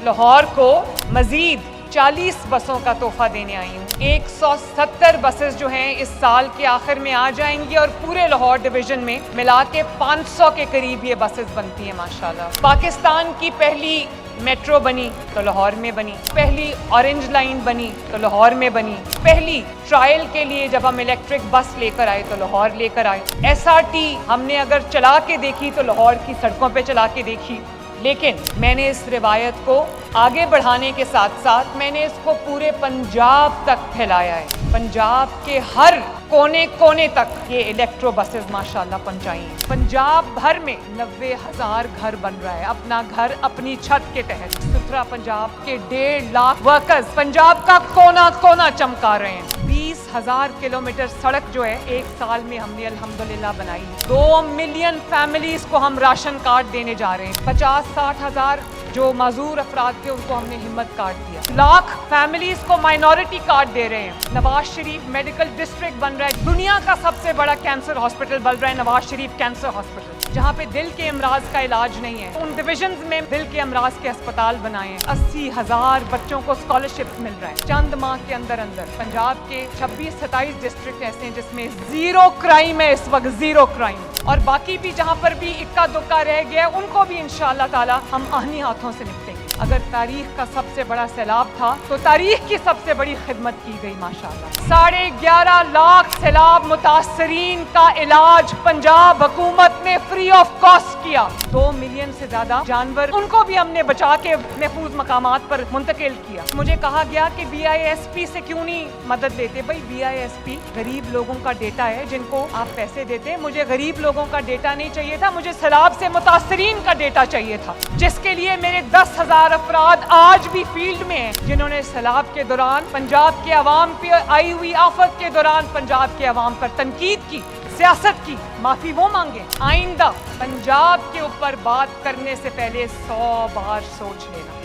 लाहौर को मजीद 40 बसों का तोहफा देने आई हूँ। 170 बसेस जो हैं इस साल के आखिर में आ जाएंगी और पूरे लाहौर डिवीजन में मिला के 500 के करीब ये बसेस बनती हैं माशाल्लाह। पाकिस्तान की पहली मेट्रो बनी तो लाहौर में बनी, पहली ऑरेंज लाइन बनी तो लाहौर में बनी, पहली ट्रायल के लिए जब हम इलेक्ट्रिक बस लेकर आए तो लाहौर लेकर आए। SRT हमने अगर चला के देखी तो लाहौर की सड़कों पे चला के देखी, लेकिन मैंने इस रिवायत को आगे बढ़ाने के साथ साथ मैंने इसको पूरे पंजाब तक फैलाया है। पंजाब के हर कोने कोने तक ये इलेक्ट्रो बसेस माशाल्लाह पहुंचाई हैं। पंजाब भर में 90,000 घर बन रहा है, अपना घर अपनी छत के तहत। सुथरा पंजाब के 1.5 लाख वर्कर्स पंजाब का कोना कोना चमका रहे हैं। 20,000 किलोमीटर सड़क जो है एक साल में हमने अल्हम्दुलिल्लाह बनाई। 2 मिलियन फैमिलीज को हम राशन कार्ड देने जा रहे हैं। 50-60 हजार जो मजदूर अफराद थे उनको हमने हिम्मत कार्ड दिया। लाख फैमिलीज को माइनॉरिटी कार्ड दे रहे हैं। नवाज शरीफ मेडिकल डिस्ट्रिक्ट बन रहा है। दुनिया का सबसे बड़ा कैंसर हॉस्पिटल बन रहा है नवाज शरीफ कैंसर हॉस्पिटल, जहाँ पे दिल के अमराज का इलाज नहीं है। उन डिविजन्स में दिल के अमराज के अस्पताल बनाए हैं। 80,000 बच्चों को स्कॉलरशिप मिल रहा है चंद माह के अंदर अंदर। पंजाब के 26-27 डिस्ट्रिक्ट ऐसे हैं जिसमें 0 क्राइम है इस वक्त, 0 क्राइम। और बाकी भी जहाँ पर भी इक्का दुक्का रह गया है उनको भी इंशाअल्लाह ताला हम आहनी हाथों से निपटेंगे। अगर तारीख का सबसे बड़ा सैलाब था तो तारीख की सबसे बड़ी खिदमत की गई माशाअल्लाह। 11.5 लाख सैलाब मुतासरीन का इलाज पंजाब हुकूमत ने फ्री ऑफ कॉस्ट किया। 2 मिलियन से ज्यादा जानवर उनको भी हमने बचा के महफूज मकामात पर मुंतकिल किया। मुझे कहा गया कि BISP से क्यों नहीं मदद लेते। भाई BISP गरीब लोगों का डेटा है जिनको आप पैसे देते। मुझे गरीब लोगों का डेटा नहीं चाहिए था, मुझे सैलाब से मुतासरीन का डेटा चाहिए था, जिसके लिए मेरे 10,000 अफराद आज भी फील्ड में हैं जिन्होंने सैलाब के दौरान पंजाब के अवाम पे आई हुई आफत के दौरान पंजाब के अवाम पर तनकीद की, सियासत की, माफी वो मांगे। आइंदा पंजाब के ऊपर बात करने से पहले 100 बार सोच लेना।